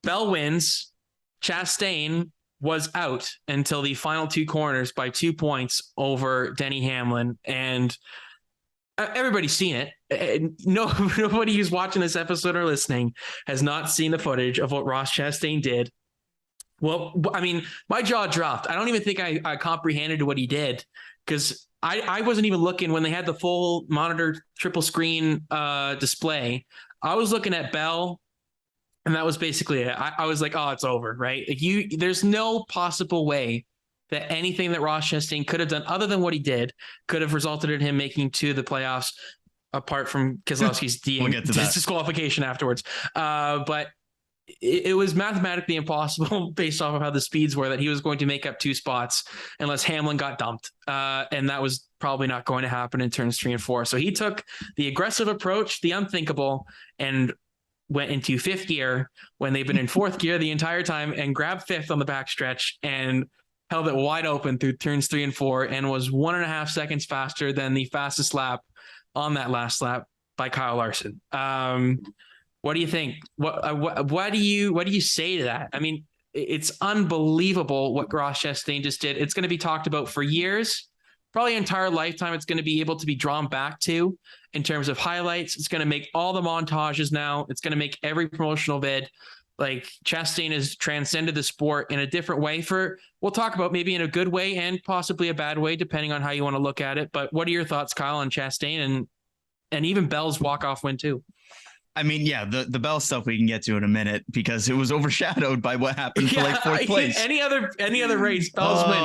Bell wins. Chastain was out until the final two corners by 2 points over Denny Hamlin. And everybody's seen it. No, nobody who's watching this episode or listening has not seen the footage of what Ross Chastain did. Well, I mean, my jaw dropped. I don't even think I comprehended what he did because I wasn't even looking when they had the full monitor triple screen display. I was looking at Bell, and that was basically it. I was like, oh, it's over, right? Like there's no possible way that anything that Ross Chastain could have done other than what he did could have resulted in him making to the playoffs, apart from Keselowski's disqualification afterwards. But it was mathematically impossible based off of how the speeds were that he was going to make up 2 spots unless Hamlin got dumped. And that was probably not going to happen in turns 3 and 4. So he took the aggressive approach, the unthinkable, and went into 5th gear when they've been in 4th gear the entire time and grabbed 5th on the backstretch and held it wide open through turns 3 and 4 and was 1.5 seconds faster than the fastest lap on that last lap by Kyle Larson. What do you think? What do you say to that? I mean, it's unbelievable what Ross Chastain just did. It's going to be talked about for years, probably entire lifetime. It's going to be able to be drawn back to in terms of highlights. It's going to make all the montages now. It's going to make every promotional vid. Like Chastain has transcended the sport in a different way we'll talk about maybe in a good way and possibly a bad way, depending on how you want to look at it. But what are your thoughts, Kyle, on Chastain and even Bell's walk-off win too? I mean, yeah, the Bell stuff we can get to in a minute because it was overshadowed by what happened for like 4th place. Any other race, Bell's win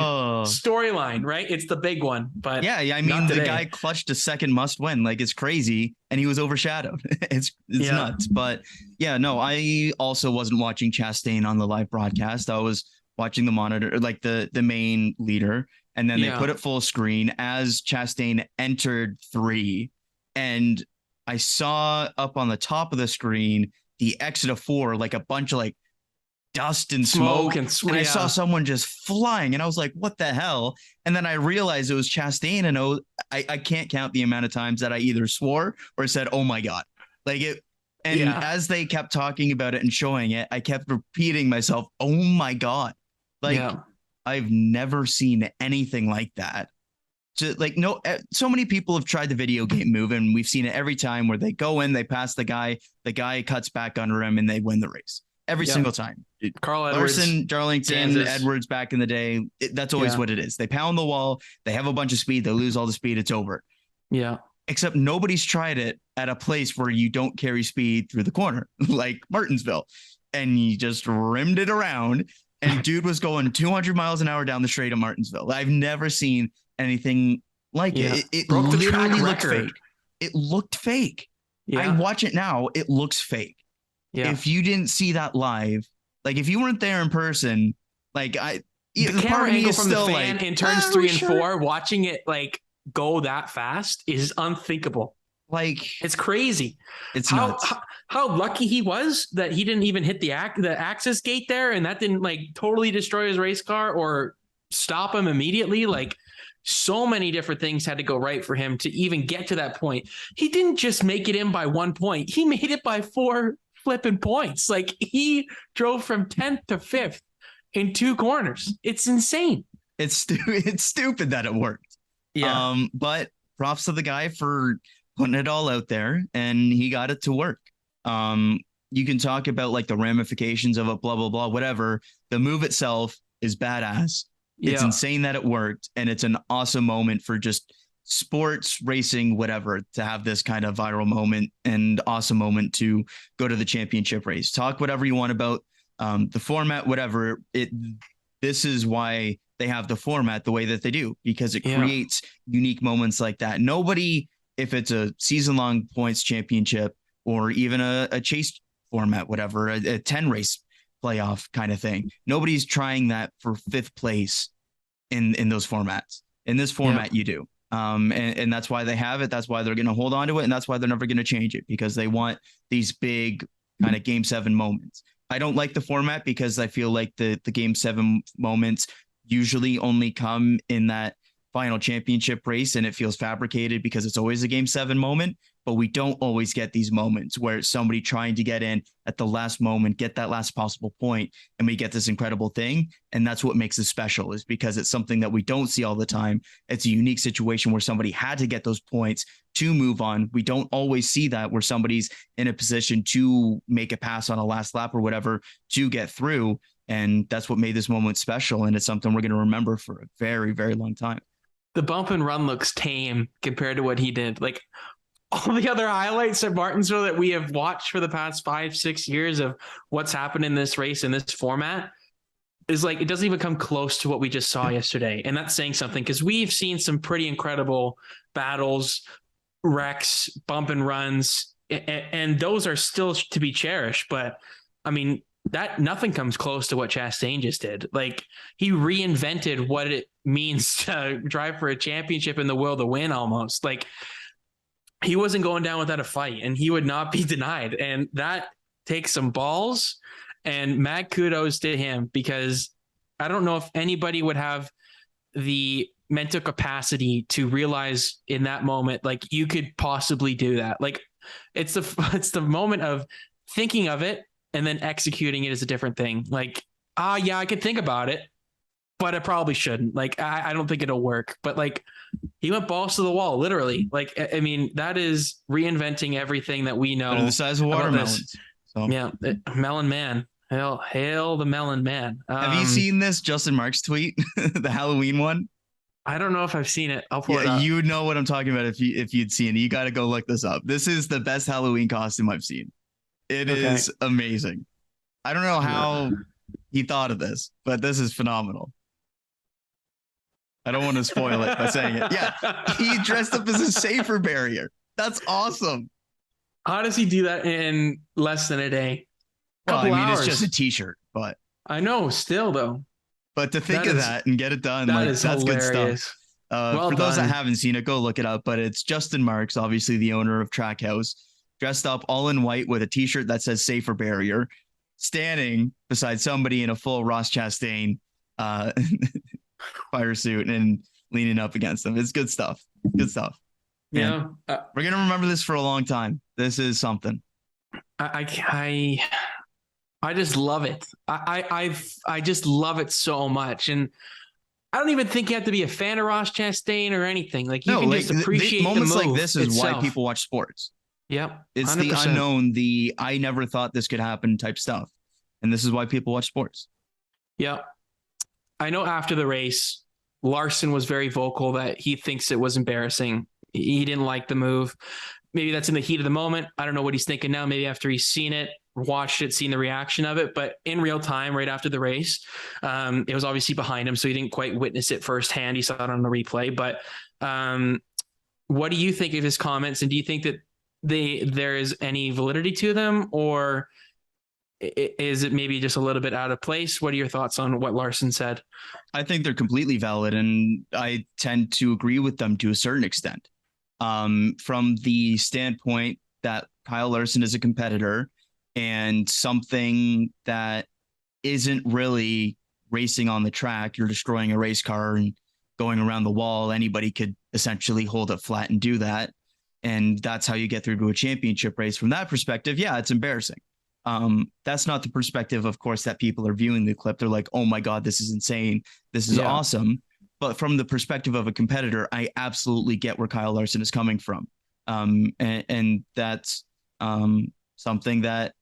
storyline, right? It's the big one. But yeah, I mean, the guy clutched a second must win. Like, it's crazy, and he was overshadowed. It's nuts. But yeah, no, I also wasn't watching Chastain on the live broadcast. I was watching the monitor, like the main leader, and then they put it full screen as Chastain entered 3, and I saw up on the top of the screen the exit of 4, like a bunch of like dust and smoke. And I saw someone just flying, and I was like, what the hell? And then I realized it was Chastain, and I can't count the amount of times that I either swore or said, oh my God. Like it. And as they kept talking about it and showing it, I kept repeating myself, oh my God. Like I've never seen anything like that. So many people have tried the video game move, and we've seen it every time where they go in, they pass the guy cuts back under him, and they win the race every single time. Carl Edwards, Larson, Darlington, Edwards back in the day. That's always what it is. They pound the wall. They have a bunch of speed. They lose all the speed. It's over. Yeah. Except nobody's tried it at a place where you don't carry speed through the corner, like Martinsville, and you just rimmed it around. And dude was going 200 miles an hour down the straight of Martinsville. I've never seen anything like it. It literally looked fake. It looked fake. I watch it now. It looks fake. Yeah. If you didn't see that live, like if you weren't there in person, like the camera angle from the fan like, in turns 3 and 4, watching it like go that fast is unthinkable. Like it's crazy. It's nuts. How lucky he was that he didn't even hit the access gate there, and that didn't like totally destroy his race car or stop him immediately. Like so many different things had to go right for him to even get to that point. He didn't just make it in by 1 point. He made it by 4 flipping points. Like he drove from 10th to 5th in 2 corners. It's insane. It's stupid that it worked. Yeah. But props to the guy for putting it all out there, and he got it to work. You can talk about like the ramifications of it, blah, blah, blah, whatever. The move itself is badass. It's insane that it worked, and it's an awesome moment for just sports, racing, whatever, to have this kind of viral moment and awesome moment to go to the championship race. Talk whatever you want about the format, whatever. This is why they have the format the way that they do, because it creates unique moments like that. Nobody, if it's a season-long points championship or even a chase format, whatever, a 10 race playoff kind of thing, nobody's trying that for 5th place in those formats. In this format, you do. And that's why they have it. That's why they're going to hold on to it. And that's why they're never going to change it, because they want these big kind of Game 7 moments. I don't like the format because I feel like the Game 7 moments usually only come in that final championship race and it feels fabricated because it's always a game 7 moment, but we don't always get these moments where it's somebody trying to get in at the last moment, get that last possible point, and we get this incredible thing. And that's what makes it special, is because it's something that we don't see all the time. It's a unique situation where somebody had to get those points to move on. We don't always see that, where somebody's in a position to make a pass on a last lap or whatever to get through. And that's what made this moment special. And it's something we're going to remember for a very, very long time. The bump and run looks tame compared to what he did. Like all the other highlights at Martinsville that we have watched for the past 5-6 years of what's happened in this race in this format is like, it doesn't even come close to what we just saw yesterday. And that's saying something, because we've seen some pretty incredible battles, wrecks, bump and runs, and those are still to be cherished. But I mean, that nothing comes close to what Chastain just did. Like, he reinvented what it means to drive for a championship and the will to win almost. Like, he wasn't going down without a fight, and he would not be denied. And that takes some balls, and mad kudos to him, because I don't know if anybody would have the mental capacity to realize in that moment, like, you could possibly do that. Like, it's the moment of thinking of it, and then executing it is a different thing. Like, yeah, I could think about it, but I probably shouldn't. Like, I don't think it'll work. But like, he went balls to the wall, literally. Like, I mean, that is reinventing everything that we know. They're the size of watermelons. So. Yeah, Melon Man. Hail the Melon Man. Have you seen this Justin Marks tweet, the Halloween one? I don't know if I've seen it. I'll pull it up. You know what I'm talking about if you'd seen it. You got to go look this up. This is the best Halloween costume I've seen. It is amazing. I don't know how he thought of this, but this is phenomenal. I don't want to spoil it by saying it. Yeah, he dressed up as a safer barrier. That's awesome. How does he do that in less than a day? Well, I mean, it's just a t-shirt, but I know, still though. But to think of that and get it done, that's hilarious. Good stuff. For those that haven't seen it, go look it up. But it's Justin Marks, obviously the owner of Trackhouse, dressed up all in white with a t-shirt that says safer barrier, standing beside somebody in a full Ross Chastain fire suit and leaning up against them. It's good stuff. Good stuff. Yeah. We're going to remember this for a long time. This is something. I just love it. I just love it so much. And I don't even think you have to be a fan of Ross Chastain or anything. Like, you can just appreciate moments the move like this is itself. why people watch sports. Yep. It's 100%. The unknown, the I never thought this could happen type stuff. And this is why people watch sports. Yeah. I know after the race, Larson was very vocal that he thinks it was embarrassing. He didn't like the move. Maybe that's in the heat of the moment. I don't know what he's thinking now. Maybe after he's seen it, watched it, seen the reaction of it. But in real time, right after the race, it was obviously behind him, so he didn't quite witness it firsthand. He saw it on the replay. But what do you think of his comments? And do you think that there is any validity to them, or is it maybe just a little bit out of place? What are your thoughts on what Larson said? I think they're completely valid, and I tend to agree with them to a certain extent. From the standpoint that Kyle Larson is a competitor, and something that isn't really racing on the track, you're destroying a race car and going around the wall. Anybody could essentially hold it flat and do that. And that's how you get through to a championship race. From that perspective, yeah, it's embarrassing. That's not the perspective, of course, that people are viewing the clip. They're like, oh my God, this is insane. This is awesome. But from the perspective of a competitor, I absolutely get where Kyle Larson is coming from. And that's something that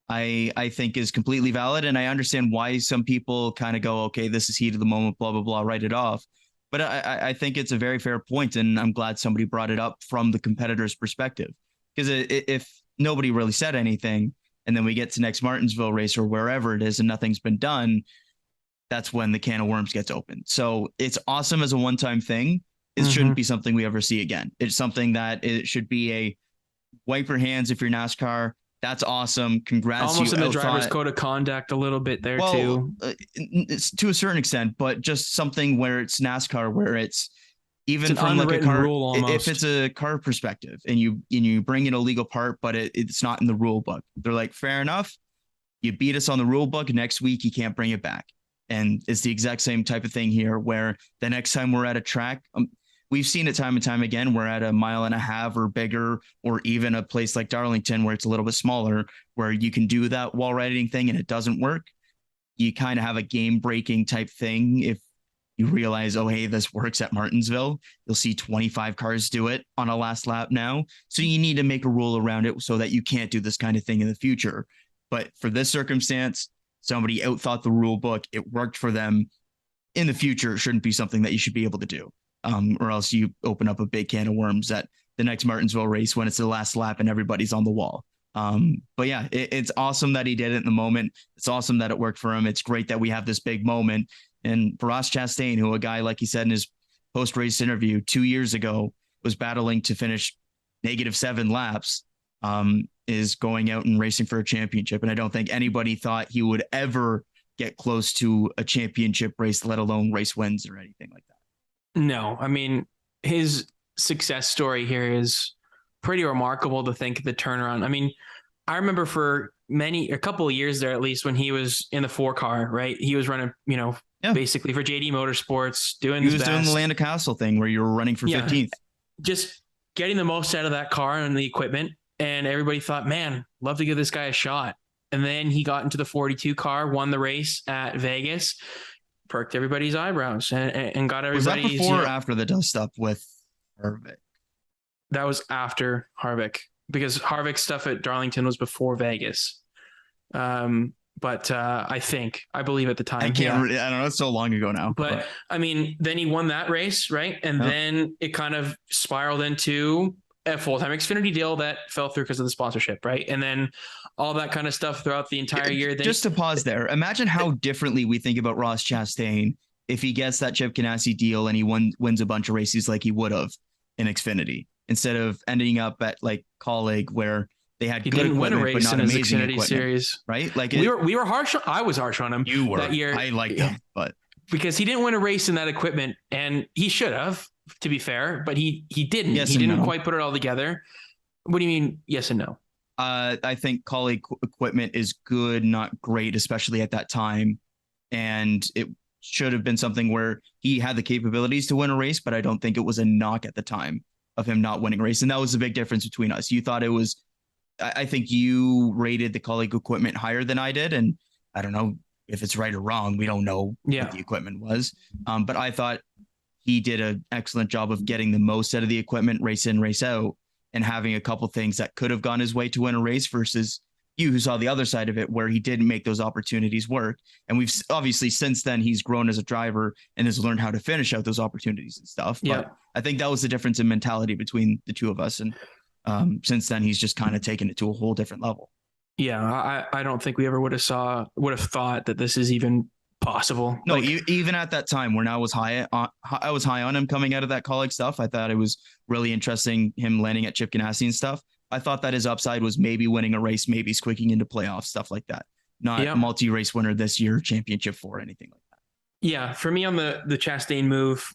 I think is completely valid. And I understand why some people kind of go, okay, this is heat of the moment, blah, blah, blah, write it off. But I think it's a very fair point, and I'm glad somebody brought it up from the competitor's perspective. Because if nobody really said anything, and then we get to next Martinsville race or wherever it is and nothing's been done, that's when the can of worms gets opened. So it's awesome as a one-time thing. It shouldn't be something we ever see again. It's something that it should be a wipe your hands if you're NASCAR. That's awesome. Congrats. Almost in the driver's code of conduct a little bit there too. It's to a certain extent, but just something where it's NASCAR, where it's even it's from like a car rule almost. If it's a car perspective and you bring in a legal part, but it's not in the rule book. They're like, fair enough. You beat us on the rule book. Next week, you can't bring it back. And it's the exact same type of thing here, where the next time we're at a track, we've seen it time and time again. We're at a mile and a half or bigger, or even a place like Darlington where it's a little bit smaller, where you can do that wall riding thing and it doesn't work. You kind of have a game breaking type thing. If you realize, oh, hey, this works at Martinsville, you'll see 25 cars do it on a last lap now. So you need to make a rule around it so that you can't do this kind of thing in the future. But for this circumstance, somebody outthought the rule book. It worked for them. In the future, it shouldn't be something that you should be able to do. Or else you open up a big can of worms at the next Martinsville race when it's the last lap and everybody's on the wall. But yeah, it's awesome that he did it in the moment. It's awesome that it worked for him. It's great that we have this big moment. And Ross Chastain, who a guy, like he said in his post-race interview 2 years ago, was battling to finish -7 laps, is going out and racing for a championship. And I don't think anybody thought he would ever get close to a championship race, let alone race wins or anything like that. No, I mean, his success story here is pretty remarkable to think of the turnaround. I mean, I remember for a couple of years there, at least when he was in the 4-car, right? He was running, basically for JD Motorsports, doing doing the Land of Castle thing where you were running for 15th. Just getting the most out of that car and the equipment. And everybody thought, man, love to give this guy a shot. And then he got into the 42 car, won the race at Vegas, perked everybody's eyebrows and got everybody. Was that before or after the dust up with Harvick? That was after Harvick, because Harvick's stuff at Darlington was before Vegas. But I believe at the time, I don't know. It's so long ago now. But I mean, then he won that race, right? And then it kind of spiraled into a full-time Xfinity deal that fell through because of the sponsorship, right? And then all that kind of stuff throughout the entire year. Just to pause there, imagine how differently we think about Ross Chastain if he gets that Chip Ganassi deal and he wins a bunch of races like he would have in Xfinity, instead of ending up at like Colleague where they had good equipment, win a race but not in his Xfinity series, right? Like we were harsh. I was harsh on him. You were that year. I liked him, but because he didn't win a race in that equipment, and he should have, to be fair, but he didn't. Yes, he didn't quite put it all together. What do you mean? Yes and no. I think Colleague equipment is good, not great, especially at that time, and it should have been something where he had the capabilities to win a race, but I don't think it was a knock at the time of him not winning a race, and that was the big difference between us. You thought it was. I think you rated the Colleague equipment higher than I did, and I don't know if it's right or wrong. We don't know what the equipment was, but I thought he did an excellent job of getting the most out of the equipment, race in, race out, and having a couple things that could have gone his way to win a race versus you who saw the other side of it where he didn't make those opportunities work. And we've obviously since then he's grown as a driver and has learned how to finish out those opportunities and stuff. But I think that was the difference in mentality between the two of us. And since then he's just kind of taken it to a whole different level. Yeah. I don't think we ever would have thought that this is even possible. No, even at that time when I was high on him coming out of that Colleague stuff, I thought it was really interesting him landing at Chip Ganassi and stuff. I thought that his upside was maybe winning a race, maybe squeaking into playoffs, stuff like that. Not multi-race winner this year, championship for anything like that. Yeah, for me on the Chastain move,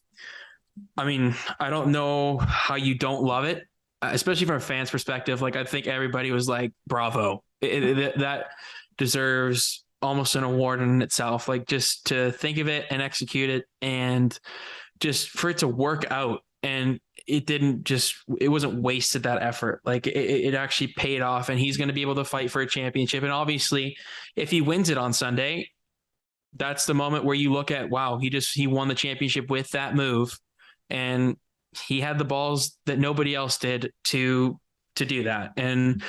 I mean, I don't know how you don't love it, especially from a fan's perspective. Like, I think everybody was like, bravo. That deserves almost an award in itself. Like, just to think of it and execute it and just for it to work out. And it wasn't wasted, that effort. Like it actually paid off, and he's going to be able to fight for a championship. And obviously if he wins it on Sunday, that's the moment where you look at, wow, he won the championship with that move. And he had the balls that nobody else did to do that. And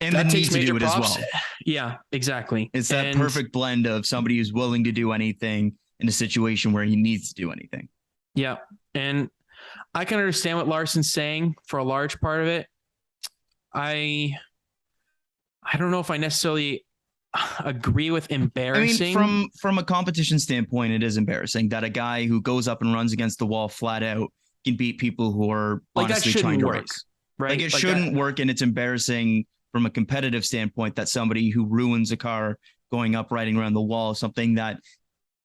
that takes major props. As well. Yeah, exactly. It's that perfect blend of somebody who's willing to do anything in a situation where he needs to do anything. Yeah. And I can understand what Larson's saying for a large part of it. I don't know if I necessarily agree with embarrassing. I mean, from a competition standpoint, it is embarrassing that a guy who goes up and runs against the wall flat out can beat people who are honestly trying to race. Right? Like it shouldn't work, and it's embarrassing from a competitive standpoint that somebody who ruins a car going up, riding around the wall, something that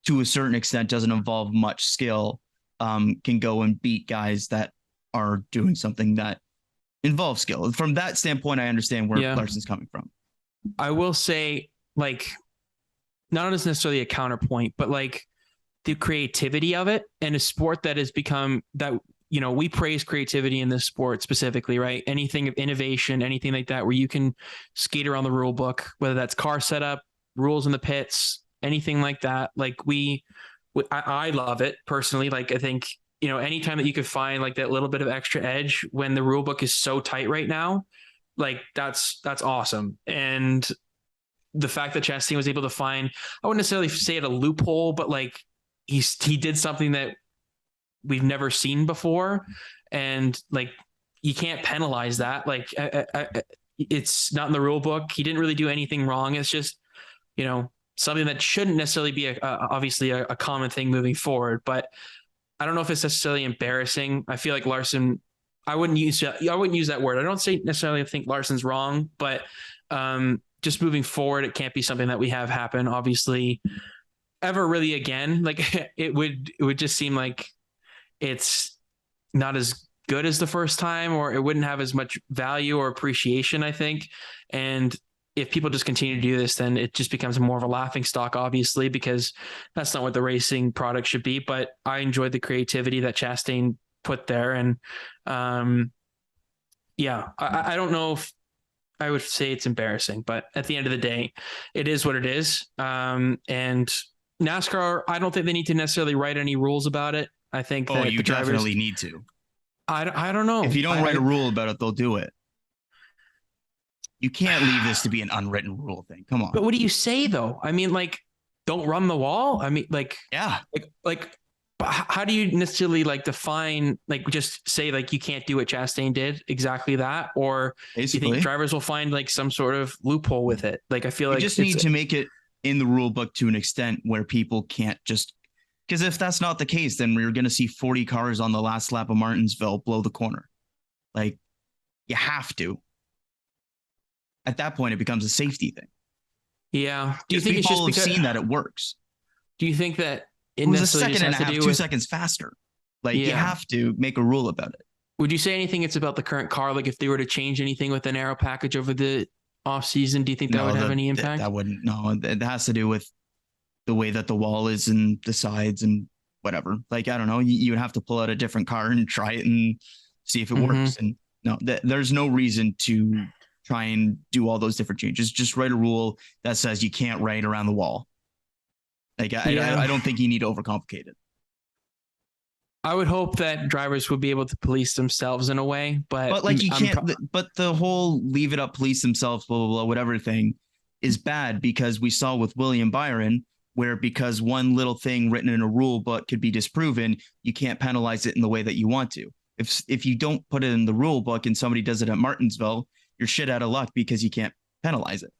to a certain extent doesn't involve much skill, can go and beat guys that are doing something that involves skill. From that standpoint, I understand where Larson's coming from. I will say, like, not as necessarily a counterpoint, but like the creativity of it, and a sport that has become that, we praise creativity in this sport specifically, right? Anything of innovation, anything like that, where you can skate around the rule book, whether that's car setup, rules in the pits, anything like that. Like I love it personally. Like I think, anytime that you could find like that little bit of extra edge when the rule book is so tight right now, like that's awesome. And the fact that Chastain was able to find, I wouldn't necessarily say it a loophole, but like he did something that we've never seen before. And like, you can't penalize that. Like it's not in the rule book. He didn't really do anything wrong. It's just, something that shouldn't necessarily be obviously a common thing moving forward, but I don't know if it's necessarily embarrassing. I feel like Larson, I wouldn't use that word. I don't say necessarily think Larson's wrong, but just moving forward, it can't be something that we have happen, obviously, ever really again. Like it would just seem like it's not as good as the first time, or it wouldn't have as much value or appreciation, I think. And if people just continue to do this, then it just becomes more of a laughing stock, obviously, because that's not what the racing product should be. But I enjoyed the creativity that Chastain put there. And I don't know if I would say it's embarrassing, but at the end of the day, it is what it is. And NASCAR, I don't think they need to necessarily write any rules about it. I think that you definitely need to. I don't know. If you don't write a rule about it, they'll do it. You can't leave this to be an unwritten rule thing. Come on. But what do you say though? I mean, like, don't run the wall. I mean, like, yeah, like, how do you necessarily like define, like, just say like you can't do what Chastain did, exactly that, or basically, you think drivers will find like some sort of loophole with it? Like, I feel like you just need to make it in the rule book to an extent where people can't just, because if that's not the case, then we're going to see 40 cars on the last lap of Martinsville blow the corner. Like, you have to. At that point, it becomes a safety thing. Yeah. Do you think it's just because seen that it works? Do you think that it was a second and a half, 2 seconds faster? Like, you have to make a rule about it. Would you say anything it's about the current car? Like, if they were to change anything with an aero package over the off season, do you think that would have any impact? That wouldn't. No, it has to do with the way that the wall is and the sides and whatever. Like, I don't know. You would have to pull out a different car and try it and see if it works. And no, there's no reason to try and do all those different changes. Just write a rule that says you can't write around the wall. Like, I don't think you need to overcomplicate it. I would hope that drivers would be able to police themselves in a way, but like you can't. But the whole leave it up, police themselves, blah blah blah, whatever thing is bad, because we saw with William Byron where because one little thing written in a rule book could be disproven, you can't penalize it in the way that you want to. If you don't put it in the rule book and somebody does it at Martinsville, you're shit out of luck because you can't penalize it.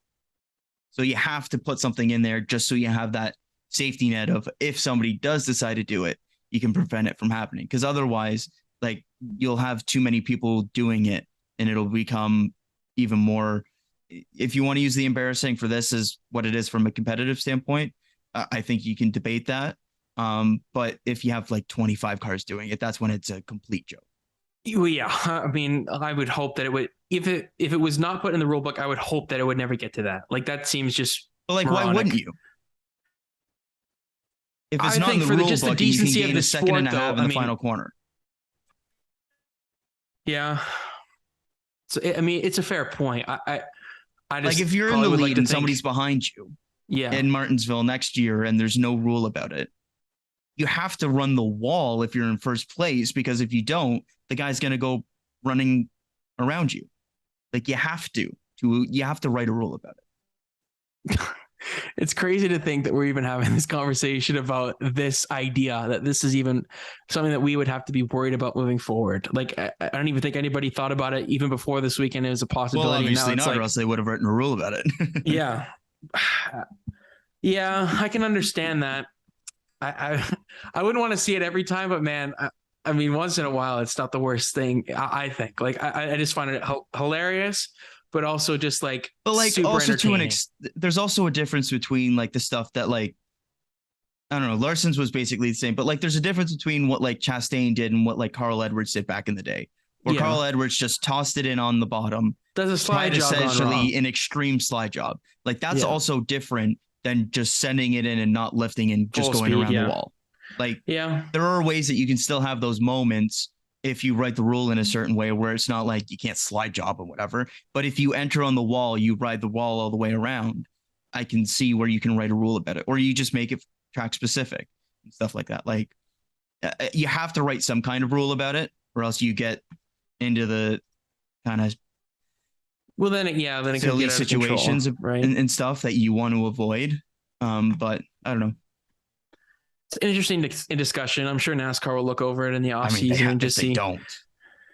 So you have to put something in there just so you have that safety net of, if somebody does decide to do it, you can prevent it from happening. Because otherwise, like, you'll have too many people doing it and it'll become even more. If you want to use the embarrassing for this as what it is from a competitive standpoint, I think you can debate that. But if you have like 25 cars doing it, that's when it's a complete joke. Yeah, I mean, I would hope that it would. If it was not put in the rule book, I would hope that it would never get to that. Like, that seems just. But like, moronic. Why wouldn't you? If it's not in the rule book, the decency you can gain a second and a half in the final corner. Yeah. So I mean, it's a fair point. I just, like, if you're in the lead and somebody's behind you, in Martinsville next year, and there's no rule about it, you have to run the wall if you're in first place, because if you don't, the guy's going to go running around you. Like, you have to write a rule about it. It's crazy to think that we're even having this conversation about this idea, that this is even something that we would have to be worried about moving forward. Like, I don't even think anybody thought about it even before this weekend. It was a possibility. Well, obviously not, or else they would have written a rule about it. Yeah. Yeah, I can understand that. I wouldn't want to see it every time, but man, I mean, once in a while, it's not the worst thing. I think. Like, I just find it hilarious, but also just like, but like, also to there's also a difference between like the stuff that, like, I don't know, Larson's was basically the same, but like, there's a difference between what like Chastain did and what like Carl Edwards did back in the day, where Carl Edwards just tossed it in on the bottom. Does a slide job, essentially an extreme slide job. Like, that's also different than just sending it in and not lifting and just Full going speed, around yeah. the wall. Like, Yeah. there are ways that you can still have those moments if you write the rule in a certain way where it's not like you can't slide job or whatever. But if you enter on the wall, you ride the wall all the way around. I can see where you can write a rule about it, or you just make it track specific and stuff like that. Like, you have to write some kind of rule about it, or else you get into the kind of then it can silly get out of situations control, right? and stuff that you want to avoid. But I don't know. It's an interesting discussion. I'm sure NASCAR will look over it in the off season and just they see. Don't.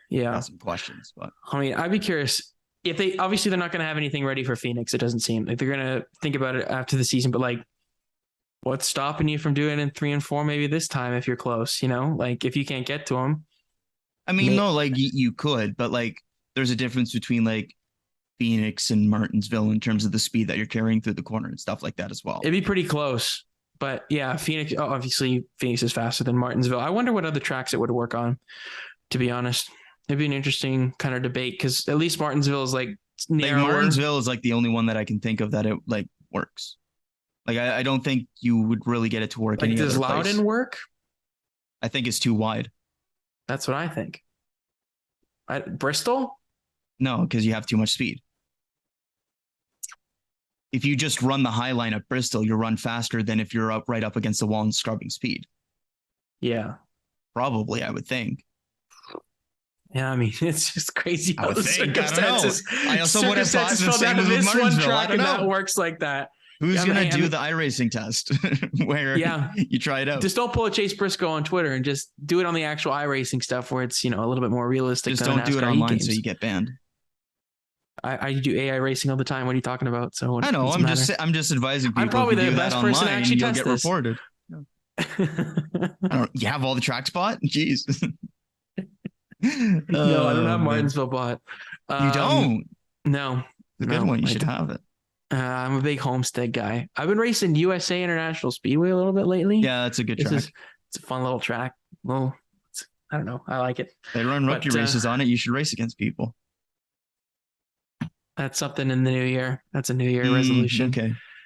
Yeah. Got some questions, but I mean, I'd be curious if they're not going to have anything ready for Phoenix. It doesn't seem like they're going to think about it after the season, but like, what's stopping you from doing it in 3 and 4 maybe this time if you're close, like if you can't get to them. I mean, no, like you could, but like there's a difference between like Phoenix and Martinsville in terms of the speed that you're carrying through the corner and stuff like that as well. It'd be pretty close, but yeah, Phoenix, obviously Phoenix is faster than Martinsville. I wonder what other tracks it would work on, to be honest. It'd be an interesting kind of debate because at least Martinsville is like narrower. Like Martinsville is like the only one that I can think of that it like works. Like I don't think you would really get it to work. Like, does Loudon work? I think it's too wide. That's what I think. Bristol? No, because you have too much speed. If you just run the high line at Bristol, you run faster than if you're right up against the wall and scrubbing speed. Yeah. Probably, I would think. Yeah, I mean, it's just crazy how the circumstances. I also would have thought the same with this one Martinsville. track and that works like that. Who's going to do the iRacing test where you try it out? Just don't pull a Chase Briscoe on Twitter and just do it on the actual iRacing stuff where it's, a little bit more realistic. Just don't do it online so you get banned. I do AI racing all the time. What are you talking about? So I know. I'm just advising people. I'm probably the best person to actually test get this. Reported. No. You have all the tracks bought? Jeez. No, I don't have Martinsville bought. You don't? No. It's a good one. You should have it. I'm a big Homestead guy. I've been racing USA International Speedway a little bit lately. Yeah, that's a good track. It's a fun little track. Well, I don't know. I like it. They run rookie races on it. You should race against people. That's something in the new year. That's a new year resolution. Okay.